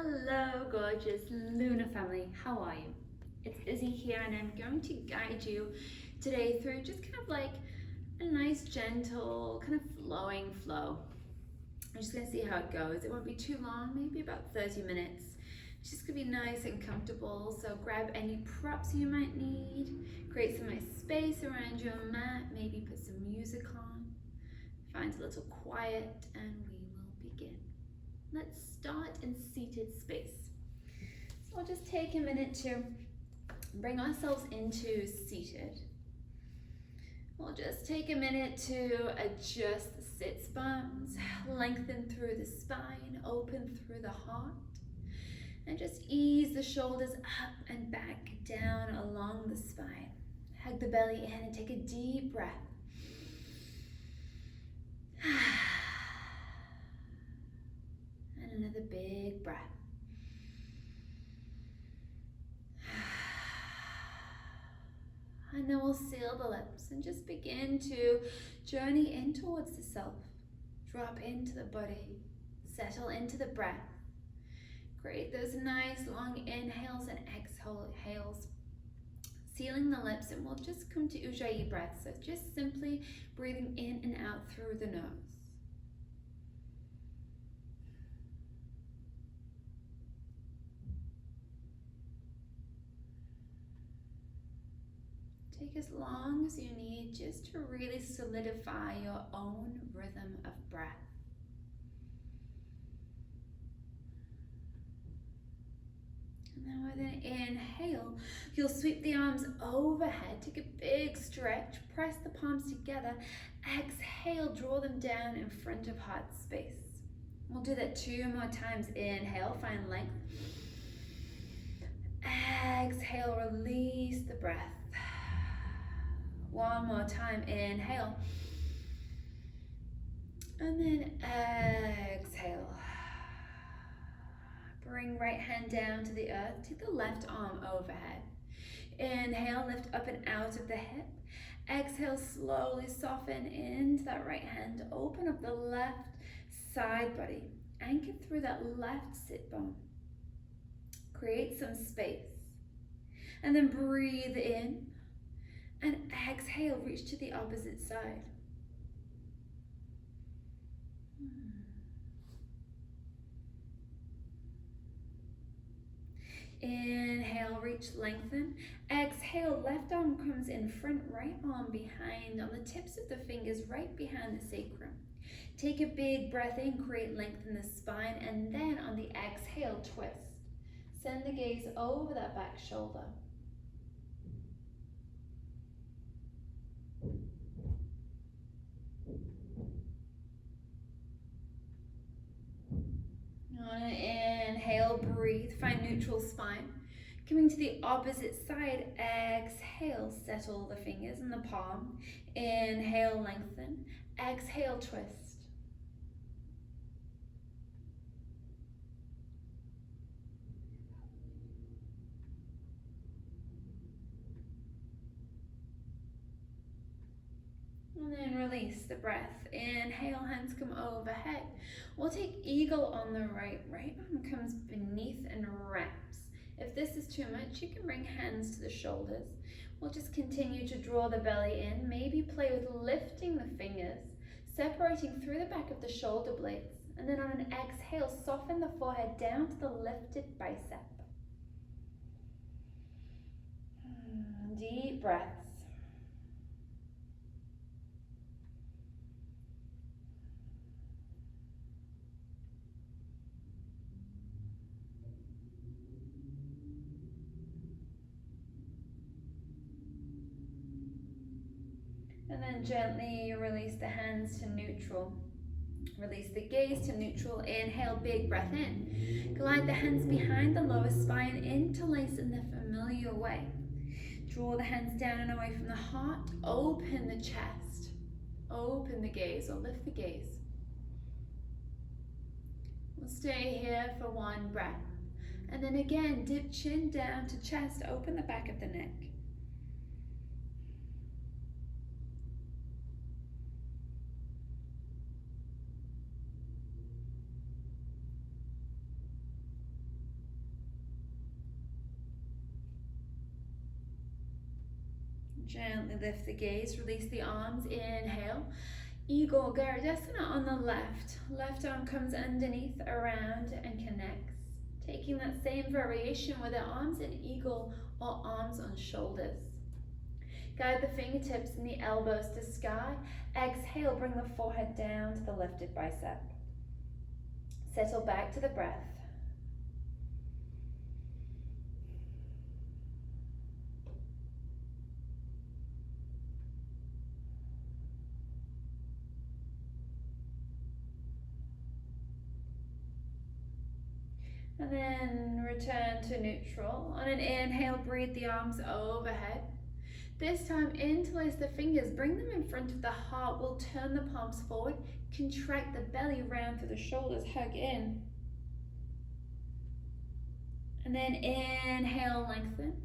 Hello, gorgeous Luna family. How are you? It's Izzy here, and I'm going to guide you today through just kind of like a nice, gentle, kind of flowing flow. I'm just going to see how it goes. It won't be too long, maybe about 30 minutes. It's just going to be nice and comfortable, so grab any props you might need, create some nice space around your mat, maybe put some music on, find a little quiet, and we will begin. Let's start in seated space. So we'll just take a minute to bring ourselves into seated. We'll just take a minute to adjust the sit bones, lengthen through the spine, open through the heart, and just ease the shoulders up and back down along the spine. Hug the belly in and take a deep breath. And another big breath. And then we'll seal the lips and just begin to journey in towards the self. Drop into the body, settle into the breath. Create those nice long inhales and exhales, sealing the lips, and we'll just come to Ujjayi breath. So just simply breathing in and out through the nose. Take as long as you need just to really solidify your own rhythm of breath. And then with an inhale, you'll sweep the arms overhead, take a big stretch, press the palms together. Exhale, draw them down in front of heart space. We'll do that 2 more times. Inhale, find length. Exhale, release the breath. 1 more time, inhale. And then exhale. Bring right hand down to the earth. Take the left arm overhead. Inhale, lift up and out of the hip. Exhale, slowly soften into that right hand. Open up the left side body. Anchor through that left sit bone. Create some space. And then breathe in. And exhale, reach to the opposite side. Inhale, reach, lengthen. Exhale, left arm comes in front, right arm behind, on the tips of the fingers, right behind the sacrum. Take a big breath in, create length in the spine, and then on the exhale, twist. Send the gaze over that back shoulder. On an inhale, breathe, find neutral spine. Coming to the opposite side, exhale, settle the fingers in the palm. Inhale, lengthen. Exhale, twist. And then release the breath. Inhale, hands come overhead. We'll take eagle on the right. Right arm comes beneath and wraps. If this is too much, you can bring hands to the shoulders. We'll just continue to draw the belly in. Maybe play with lifting the fingers, separating through the back of the shoulder blades. And then on an exhale, soften the forehead down to the lifted bicep. Deep breaths. And then gently release the hands to neutral. Release the gaze to neutral. Inhale, big breath in. Glide the hands behind the lower spine, interlace in the familiar way. Draw the hands down and away from the heart. Open the chest. Open the gaze or lift the gaze. We'll stay here for 1 breath. And then again, dip chin down to chest. Open the back of the neck. Gently lift the gaze, release the arms, inhale. Eagle Gardasana on the left. Left arm comes underneath, around, and connects. Taking that same variation with the arms in eagle or arms on shoulders. Guide the fingertips and the elbows to sky. Exhale, bring the forehead down to the lifted bicep. Settle back to the breath. And then return to neutral. On an inhale, breathe the arms overhead. This time, interlace the fingers, bring them in front of the heart. We'll turn the palms forward, contract the belly round through the shoulders, hug in. And then inhale, lengthen.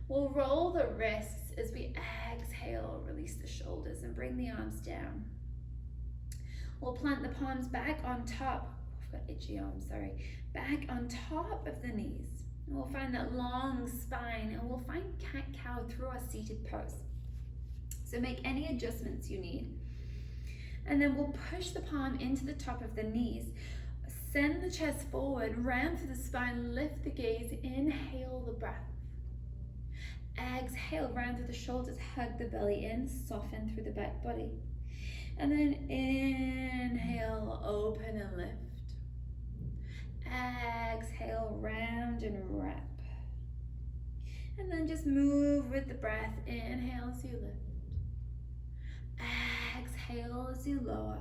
We'll roll the wrists as we exhale, release the shoulders and bring the arms down. We'll plant the palms back on top. I've got itchy arms, sorry. Back on top of the knees. And we'll find that long spine and we'll find cat-cow through our seated pose. So make any adjustments you need. And then we'll push the palm into the top of the knees. Send the chest forward, round through the spine, lift the gaze, inhale the breath. Exhale, round through the shoulders, hug the belly in, soften through the back body. And then inhale, open and lift. Exhale, round and wrap. And then just move with the breath. Inhale as you lift. Exhale as you lower.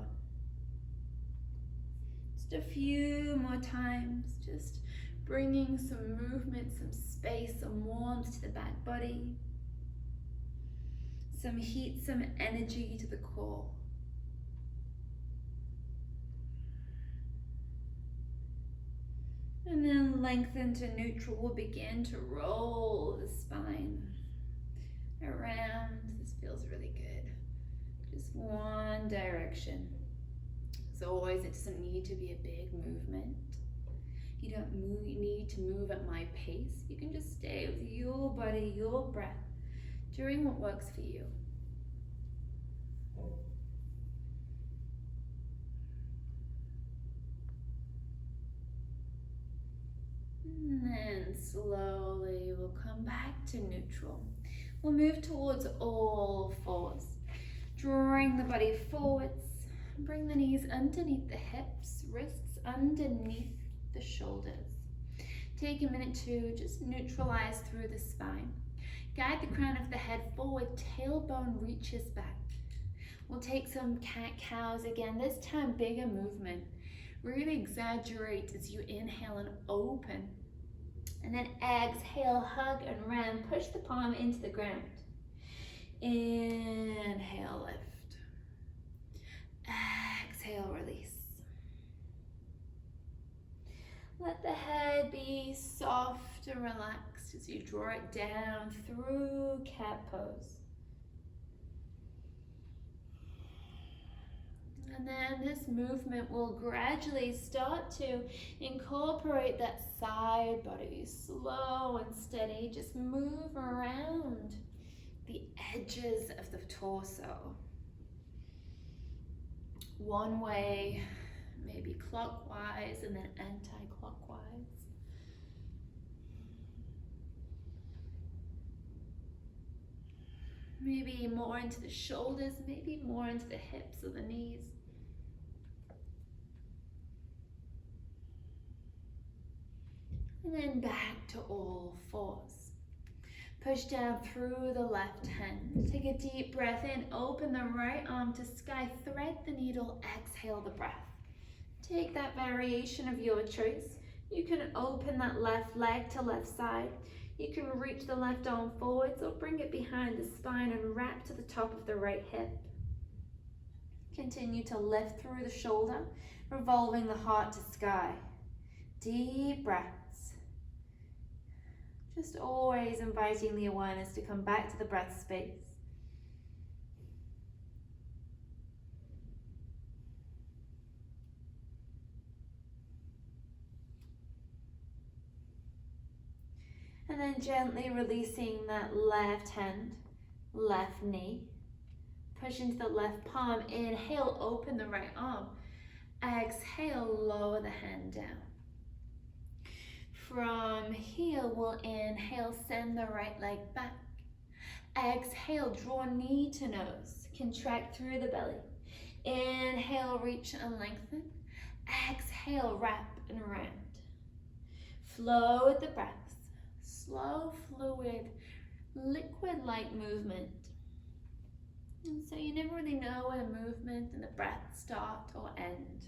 Just a few more times, just bringing some movement, some space, some warmth to the back body. Some heat, some energy to the core. And then lengthen to neutral. We'll begin to roll the spine around. This feels really good. Just one direction. As always, it doesn't need to be a big movement. You don't need to move at my pace. You can just stay with your body, your breath, doing what works for you. And then slowly we'll come back to neutral. We'll move towards all fours, drawing the body forwards. Bring the knees underneath the hips, wrists underneath the shoulders. Take a minute to just neutralize through the spine. Guide the crown of the head forward, tailbone reaches back. We'll take some cat-cows again, this time bigger movement. Really exaggerate as you inhale and open. And then exhale, hug and round. Push the palm into the ground. Inhale, lift. Exhale, release. Let the head be soft and relaxed as you draw it down through cat pose. And then this movement will gradually start to incorporate that side body, slow and steady. Just move around the edges of the torso. One way, maybe clockwise and then anti-clockwise. Maybe more into the shoulders, maybe more into the hips or the knees. And then back to all fours. Push down through the left hand. Take a deep breath in, open the right arm to sky, thread the needle, exhale the breath. Take that variation of your choice. You can open that left leg to left side. You can reach the left arm forwards or bring it behind the spine and wrap to the top of the right hip. Continue to lift through the shoulder, revolving the heart to sky. Deep breaths. Just always inviting the awareness to come back to the breath space. And then gently releasing that left hand, left knee. Push into the left palm. Inhale, open the right arm. Exhale, lower the hand down. From here, we'll inhale, send the right leg back. Exhale, draw knee to nose. Contract through the belly. Inhale, reach and lengthen. Exhale, wrap and round. Flow with the breath. Slow, fluid, liquid-like movement. And so you never really know when a movement and the breath start or end.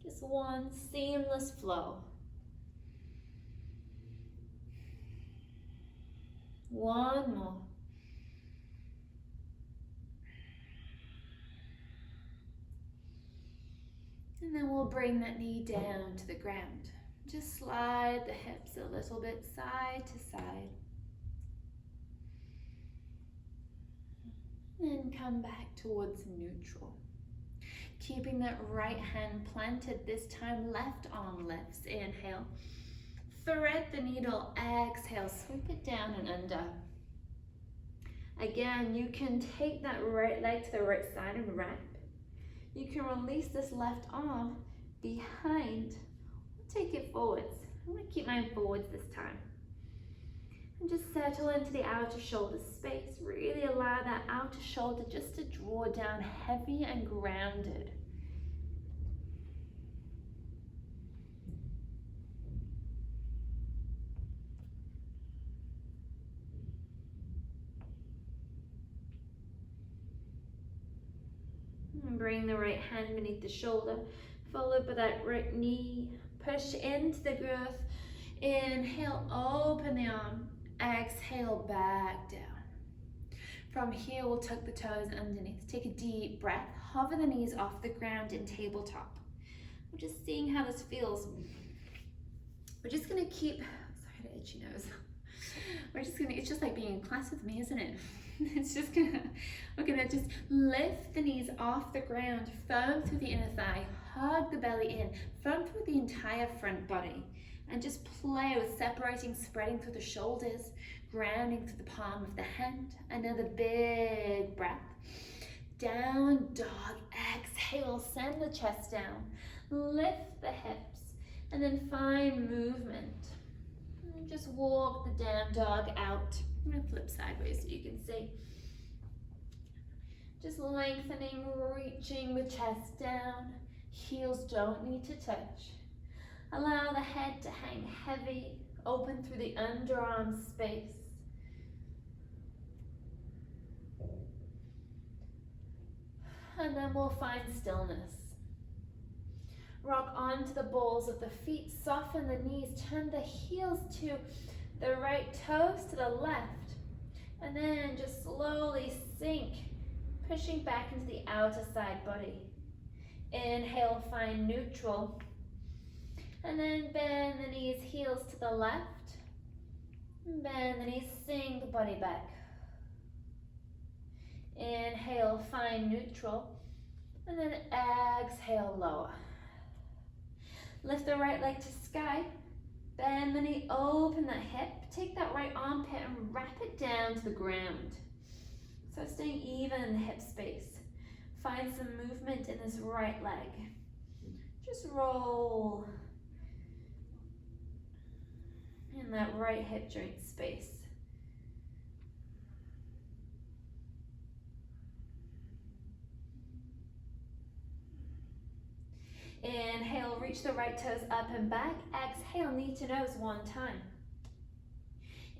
Just one seamless flow. One more. And then we'll bring that knee down to the ground. Just slide the hips a little bit side to side. And then come back towards neutral. Keeping that right hand planted, this time left arm lifts. Inhale. Thread the needle. Exhale. Sweep it down and under. Again, you can take that right leg to the right side and wrap. You can release this left arm behind. Take it forwards. I'm going to keep mine forwards this time. And just settle into the outer shoulder space. Really allow that outer shoulder just to draw down heavy and grounded. And bring the right hand beneath the shoulder, followed by that right knee. Push into the growth. Inhale, open the arm. Exhale, back down. From here, we'll tuck the toes underneath. Take a deep breath. Hover the knees off the ground in tabletop. We're just seeing how this feels. We're just gonna keep, sorry, the itchy nose. It's just like being in class with me, isn't it? We're gonna just lift the knees off the ground, firm through the inner thigh, hug the belly in, firm through the entire front body, and just play with separating, spreading through the shoulders, grounding through the palm of the hand. Another big breath. Down dog, exhale, send the chest down, lift the hips, and then find movement. And just walk the down dog out. I'm gonna flip sideways so you can see. Just lengthening, reaching the chest down. Heels don't need to touch. Allow the head to hang heavy, open through the underarm space. And then we'll find stillness. Rock onto the balls of the feet, soften the knees, turn the heels to the right toes to the left. And then just slowly sink, pushing back into the outer side body. Inhale, find neutral. And then bend the knees, heels to the left. Bend the knees, sink the body back. Inhale, find neutral. And then exhale, lower. Lift the right leg to sky. Bend the knee, open that hip. Take that right armpit and wrap it down to the ground. So staying even in the hip space. Find some movement in this right leg. Just roll in that right hip joint space. Inhale, reach the right toes up and back. Exhale, knee to nose one time.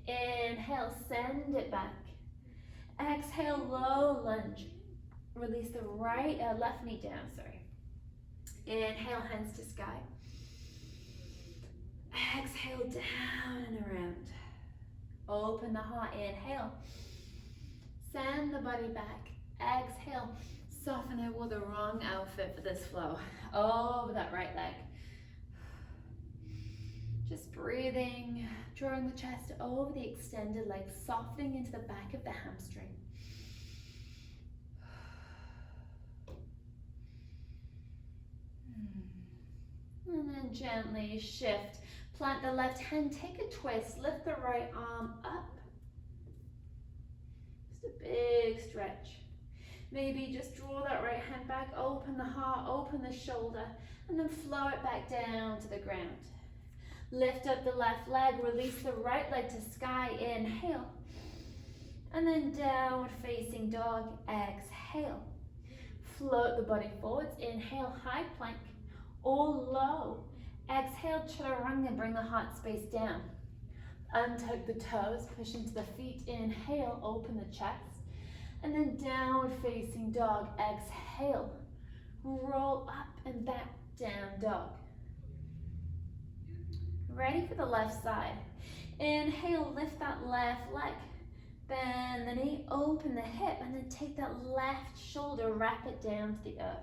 Inhale, send it back. Exhale, low lunge. Release the left knee down, sorry. Inhale, hands to sky. Exhale, down and around. Open the heart, inhale. Send the body back. Exhale, soften. I wore the wrong outfit for this flow. Over that right leg. Just breathing, drawing the chest over the extended leg, softening into the back of the hamstring. And then gently shift. Plant the left hand, take a twist, lift the right arm up. Just a big stretch. Maybe just draw that right hand back, open the heart, open the shoulder, and then flow it back down to the ground. Lift up the left leg, release the right leg to sky, inhale. And then downward facing dog, exhale. Float the body forwards, inhale, high plank, or low. Exhale, chaturanga, bring the heart space down. Untuck the toes, push into the feet, inhale, open the chest. And then downward facing dog, exhale. Roll up and back, down dog. Ready for the left side. Inhale, lift that left leg. Bend the knee, open the hip, and then take that left shoulder, wrap it down to the earth.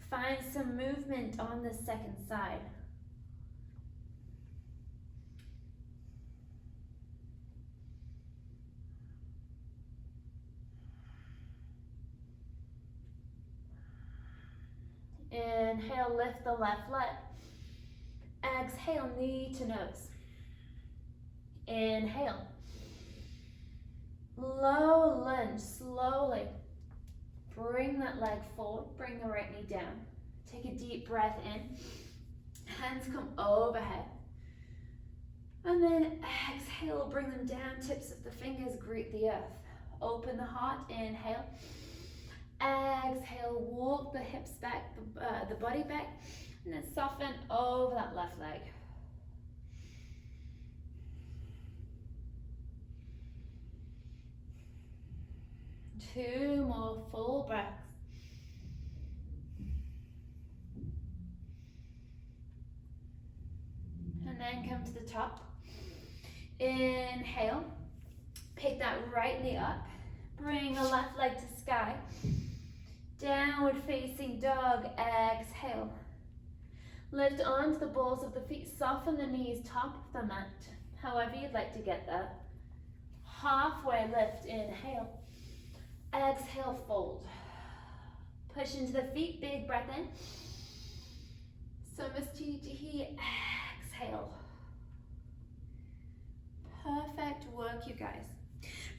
Find some movement on the second side. Inhale, lift the left leg. Exhale, knee to nose. Inhale. Low lunge, slowly. Bring that leg forward, bring the right knee down. Take a deep breath in. Hands come overhead. And then exhale, bring them down. Tips of the fingers greet the earth. Open the heart, inhale. Exhale, walk the hips back, the body back, and then soften over that left leg. Two more full breaths. And then come to the top. Inhale. Pick that right knee up. Bring the left leg to sky. Downward facing dog, exhale. Lift onto the balls of the feet, soften the knees, top of the mat. However you'd like to get there. Halfway lift, inhale. Exhale, fold. Push into the feet, big breath in. Samastitihi, exhale. Perfect work, you guys.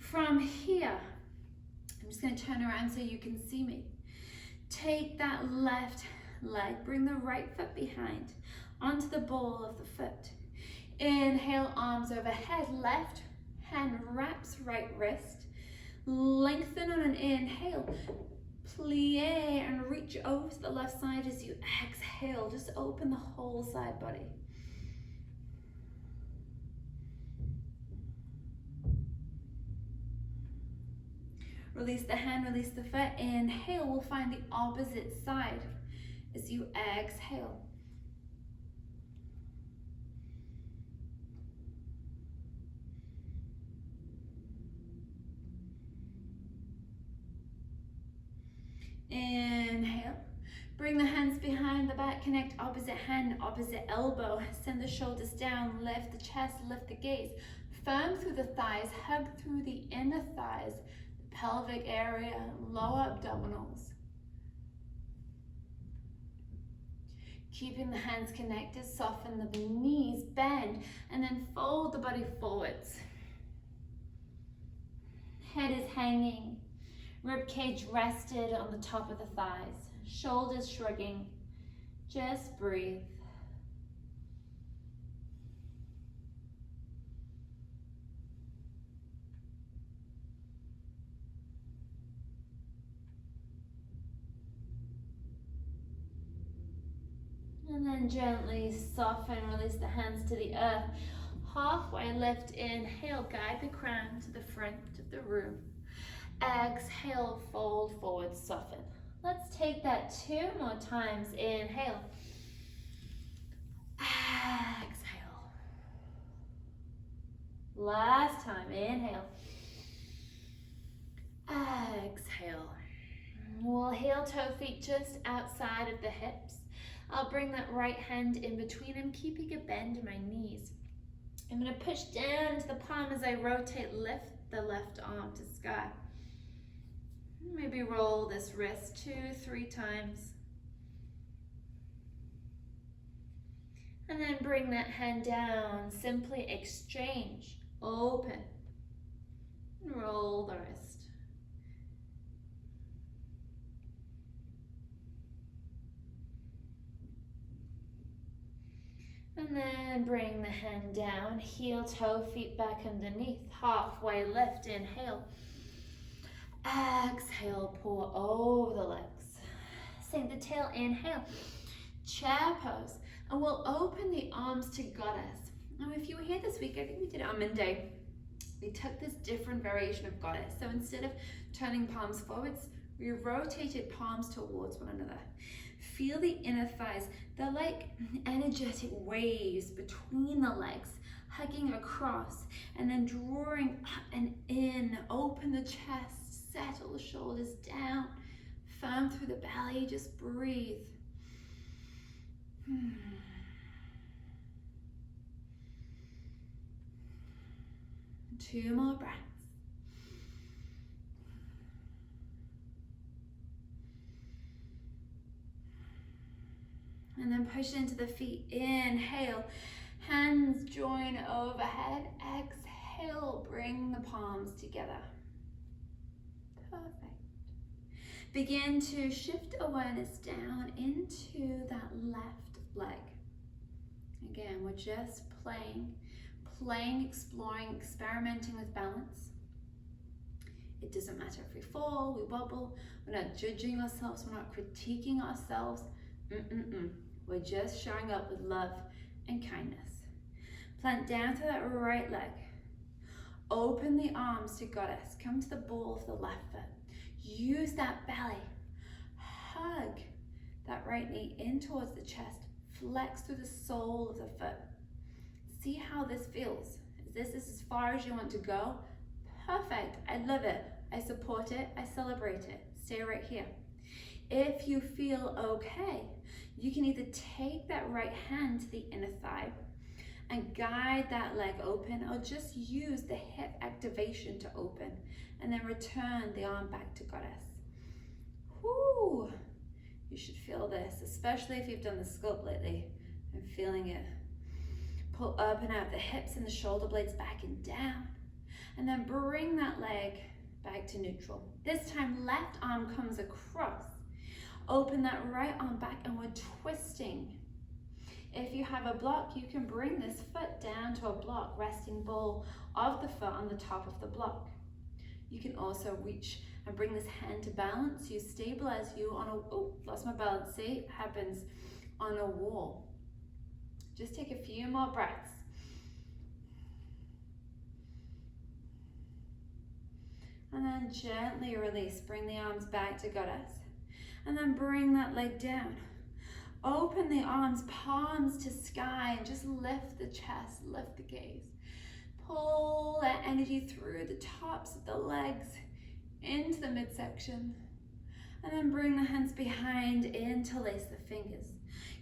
From here, I'm just going to turn around so you can see me. Take that left leg, bring the right foot behind onto the ball of the foot. Inhale, arms overhead, left hand wraps right wrist. Lengthen on an inhale, plie and reach over to the left side as you exhale. Just open the whole side body. Release the hand, release the foot. Inhale, we'll find the opposite side as you exhale. Inhale. Bring the hands behind the back, connect opposite hand, opposite elbow. Send the shoulders down, lift the chest, lift the gaze. Firm through the thighs, hug through the inner thighs, the pelvic area, lower abdominals. Keeping the hands connected, soften the knees, bend, and then fold the body forwards. Head is hanging. Rib cage rested on the top of the thighs. Shoulders shrugging. Just breathe. And then gently soften, release the hands to the earth. Halfway lift, inhale, guide the crown to the front of the room. Exhale, fold forward, soften. Let's take that 2 more times. Inhale. Exhale. Last time, inhale. Exhale. We'll heel toe feet just outside of the hips. I'll bring that right hand in between them, keeping a bend in my knees. I'm going to push down to the palm as I rotate, lift the left arm to sky. Maybe roll this wrist 2-3 times. And then bring that hand down, simply exchange, open, and roll the wrist. And then bring the hand down, heel, toe, feet back underneath, halfway lift, inhale. Exhale, pour over the legs. Sink the tail, inhale, chair pose. And we'll open the arms to goddess. Now if you were here this week, I think we did it on Monday, we took this different variation of goddess. So instead of turning palms forwards, we rotated palms towards one another. Feel the inner thighs. They're like energetic waves between the legs, hugging across and then drawing up and in. Open the chest, settle the shoulders down, firm through the belly, just breathe. Two more breaths. And then push into the feet. Inhale, hands join overhead. Exhale, bring the palms together. Perfect. Begin to shift awareness down into that left leg. Again, we're just playing, exploring, experimenting with balance. It doesn't matter if we fall, we wobble, we're not judging ourselves, we're not critiquing ourselves. We're just showing up with love and kindness. Plant down to that right leg. Open the arms to goddess. Come to the ball of the left foot. Use that belly. Hug that right knee in towards the chest. Flex through the sole of the foot. See how this feels. Is this as far as you want to go? Perfect. I love it. I support it. I celebrate it. Stay right here. If you feel okay, you can either take that right hand to the inner thigh and guide that leg open, or just use the hip activation to open and then return the arm back to goddess. Whoo! You should feel this, especially if you've done the sculpt lately. I'm feeling it. Pull up and out the hips and the shoulder blades back and down. And then bring that leg back to neutral. This time, left arm comes across. Open that right arm back and we're twisting. If you have a block, you can bring this foot down to a block, resting ball of the foot on the top of the block. You can also reach and bring this hand to balance. You stabilize you on a, lost my balance, see, it happens on a wall. Just take a few more breaths. And then gently release, bring the arms back to goddess. And then bring that leg down. Open the arms, palms to sky, and just lift the chest, lift the gaze. Pull that energy through the tops of the legs into the midsection. And then bring the hands behind, interlace the fingers.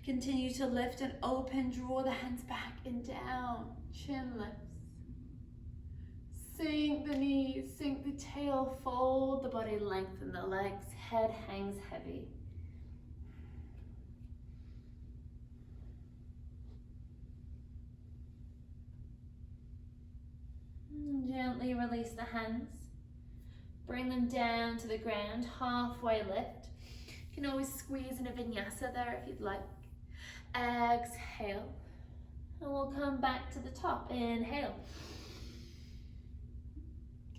Continue to lift and open, draw the hands back and down, chin lifts. Sink the knees, sink the tail, fold the body, lengthen the legs, head hangs heavy. And gently release the hands. Bring them down to the ground, halfway lift. You can always squeeze in a vinyasa there if you'd like. Exhale. And we'll come back to the top. Inhale.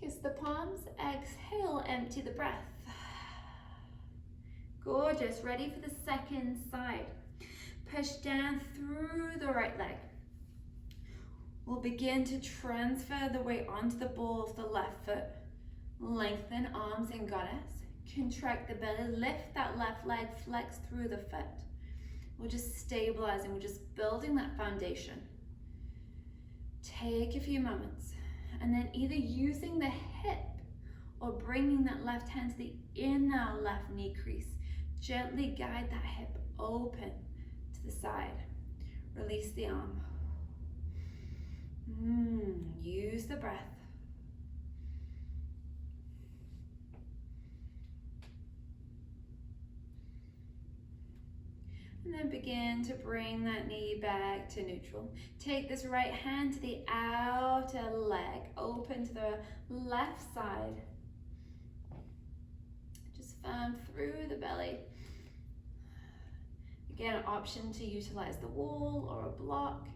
Kiss the palms. Exhale, empty the breath. Gorgeous. Ready for the second side. Push down through the right leg. We'll begin to transfer the weight onto the ball of the left foot. Lengthen arms in goddess. Contract the belly. Lift that left leg. Flex through the foot. We're just stabilizing. We're just building that foundation. Take a few moments. And then either using the hip or bringing that left hand to the inner left knee crease. Gently guide that hip open to the side. Release the arm. Use the breath. And then begin to bring that knee back to neutral. Take this right hand to the outer leg, open to the left side. Just firm through the belly. Again, an option to utilize the wall or a block.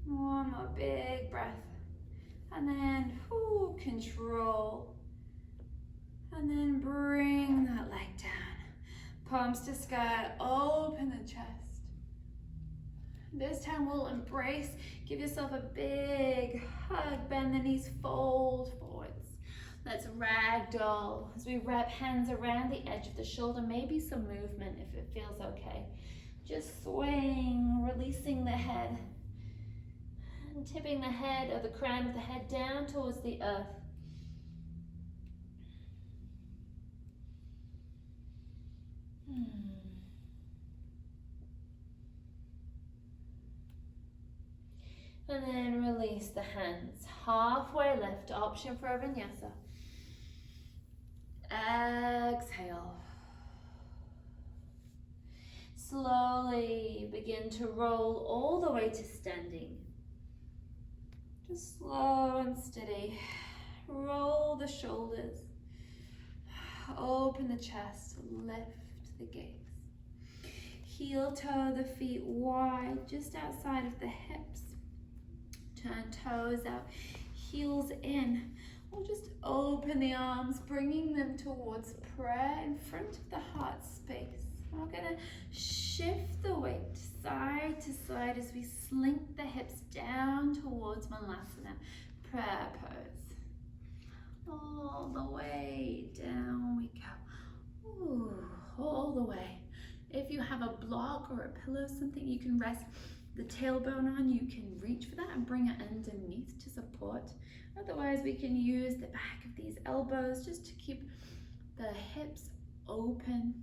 One more big breath. And then control. And then bring that leg down. Palms to sky, open the chest. This time we'll embrace, give yourself a big hug, bend the knees, fold forwards. Let's ragdoll as we wrap hands around the edge of the shoulder, maybe some movement if it feels okay. Just swaying, releasing the head, and tipping the head or the crown of the head down towards the earth. And then release the hands. Halfway lift, option for a vinyasa. Exhale. Slowly begin to roll all the way to standing. Just slow and steady. Roll the shoulders. Open the chest. Lift the gaze. Heel toe the feet wide, just outside of the hips. Turn toes out, heels in. We'll just open the arms, bringing them towards prayer in front of the heart space. We're going to shift the weight side to side as we slink the hips down towards Malasana, prayer pose. All the way down we go. Ooh, all the way. If you have a block or a pillow, something you can rest the tailbone on, you can reach for that and bring it underneath to support. Otherwise, we can use the back of these elbows just to keep the hips open.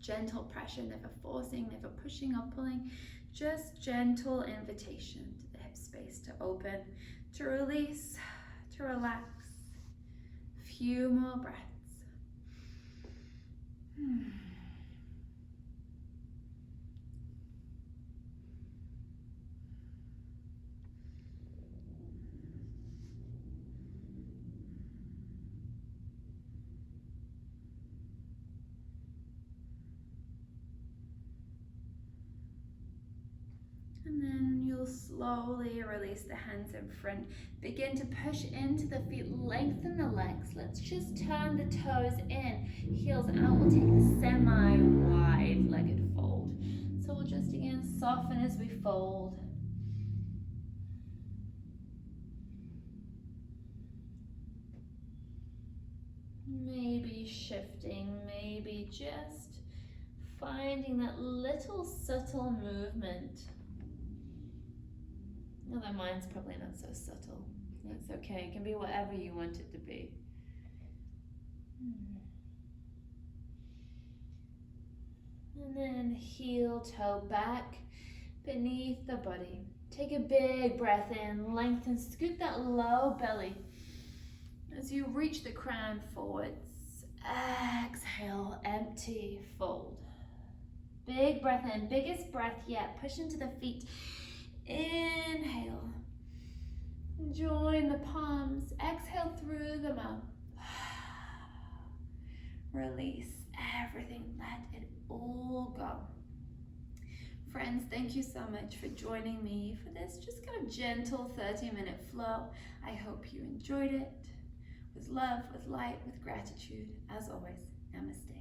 Gentle pressure, never forcing, never pushing or pulling. Just gentle invitation to the hip space to open, to release, to relax. A few more breaths. And then you'll slowly release the hands in front. Begin to push into the feet, lengthen the legs. Let's just turn the toes in, heels out. We'll take the semi-wide legged fold. So we'll just again soften as we fold. Maybe shifting, maybe just finding that little subtle movement. Although mine's probably not so subtle. That's okay, it can be whatever you want it to be. And then heel toe back beneath the body. Take a big breath in, lengthen, scoot that low belly. As you reach the crown forwards, exhale, empty, fold. Big breath in, biggest breath yet. Push into the feet. Inhale. Join the palms. Exhale through the mouth. Release everything. Let it all go. Friends, thank you so much for joining me for this just kind of gentle 30-minute flow. I hope you enjoyed it. With love, with light, with gratitude. As always, namaste.